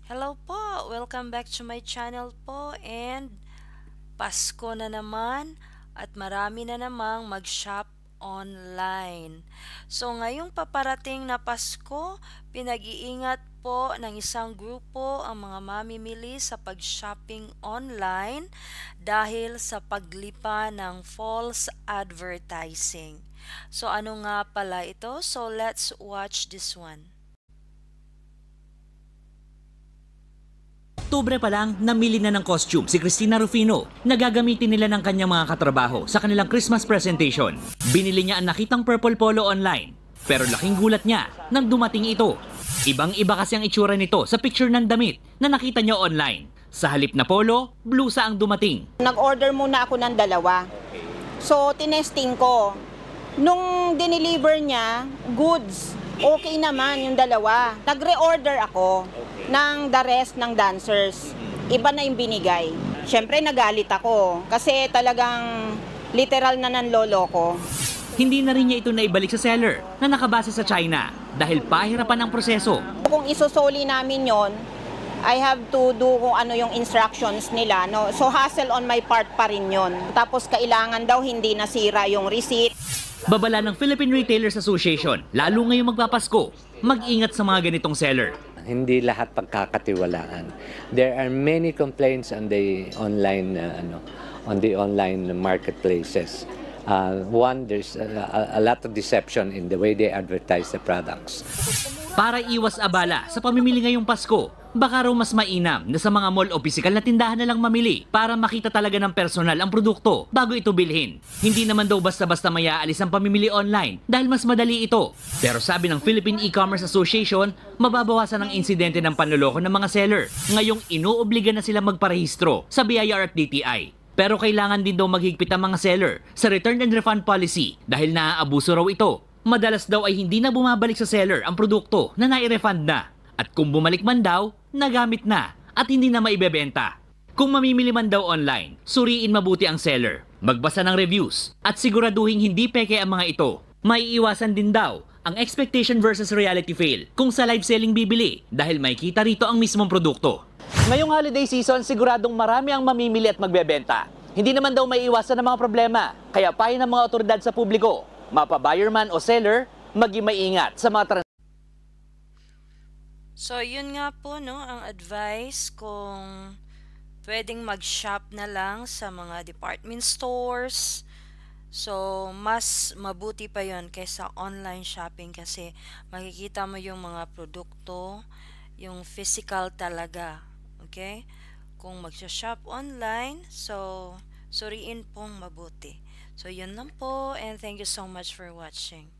Hello po! Welcome back to my channel po and Pasko na naman at marami na namang mag-shop online. So ngayong paparating na Pasko, pinag-iingat po ng isang grupo ang mga mamimili sa pag-shopping online dahil sa paglipa ng false advertising. So ano nga pala ito? So let's watch this one. Oktubre pa lang, namili na ng costume si Cristina Rufino na gagamitin nila ng kanyang mga katrabaho sa kanilang Christmas presentation. Binili niya ang nakitang purple polo online, pero laking gulat niya nang dumating ito. Ibang-iba kasi ang itsura nito sa picture ng damit na nakita niya online. Sa halip na polo, blusa ang dumating. Nag-order muna ako ng dalawa. So, tinesting ko. Nung dineliver niya, goods, okay naman yung dalawa. Nag-reorder ako ng the rest ng dancers. Iba na yung binigay. Siyempre, nagalit ako kasi talagang literal na nanlolo ko. Hindi na rin niya ito naibalik sa seller na nakabase sa China dahil pahirapan ang proseso. Kung isusoli namin yon, I have to do kung ano yung instructions nila. No? So, hassle on my part pa rin yon. Tapos, kailangan daw hindi nasira yung receipt. Babala ng Philippine Retailers Association, lalo ngayong magpapasko, mag-ingat sa mga ganitong seller. Hindi lahat pagkakatiwalaan. There are many complaints on the online marketplaces. One, there's a lot of deception in the way they advertise the products. Para iwas abala sa pamimili ngayong Pasko, baka raw mas mainam na sa mga mall o pisikal na tindahan na lang mamili para makita talaga ng personal ang produkto bago ito bilhin. Hindi naman daw basta-basta mayaalis ang pamimili online dahil mas madali ito. Pero sabi ng Philippine E-Commerce Association, mababawasan ang insidente ng panloloko ng mga seller. Ngayong inuobliga na sila magparehistro sa BIR at DTI. Pero kailangan din daw maghigpit ang mga seller sa return and refund policy dahil naaabuso raw ito. Madalas daw ay hindi na bumabalik sa seller ang produkto na nai-refund na. At kung bumalik man daw, nagamit na at hindi na maibebenta. Kung mamimili man daw online, suriin mabuti ang seller, magbasa ng reviews at siguraduhin hindi peke ang mga ito. Maiiwasan din daw ang expectation versus reality fail kung sa live selling bibili dahil may kita rito ang mismong produkto. Ngayong holiday season, siguradong marami ang mamimili at magbebenta. Hindi naman daw may iwasan ng mga problema, kaya payo ng mga otoridad sa publiko, mapa-buyer man o seller, maging maingat sa mga So, yun nga po, no, ang advice kung pwedeng mag-shop na lang sa mga department stores. So, mas mabuti pa yun kaysa online shopping kasi makikita mo yung mga produkto, yung physical talaga. Okay? Kung mag-shop online, so, suriin pong mabuti. So, yun lang po and thank you so much for watching.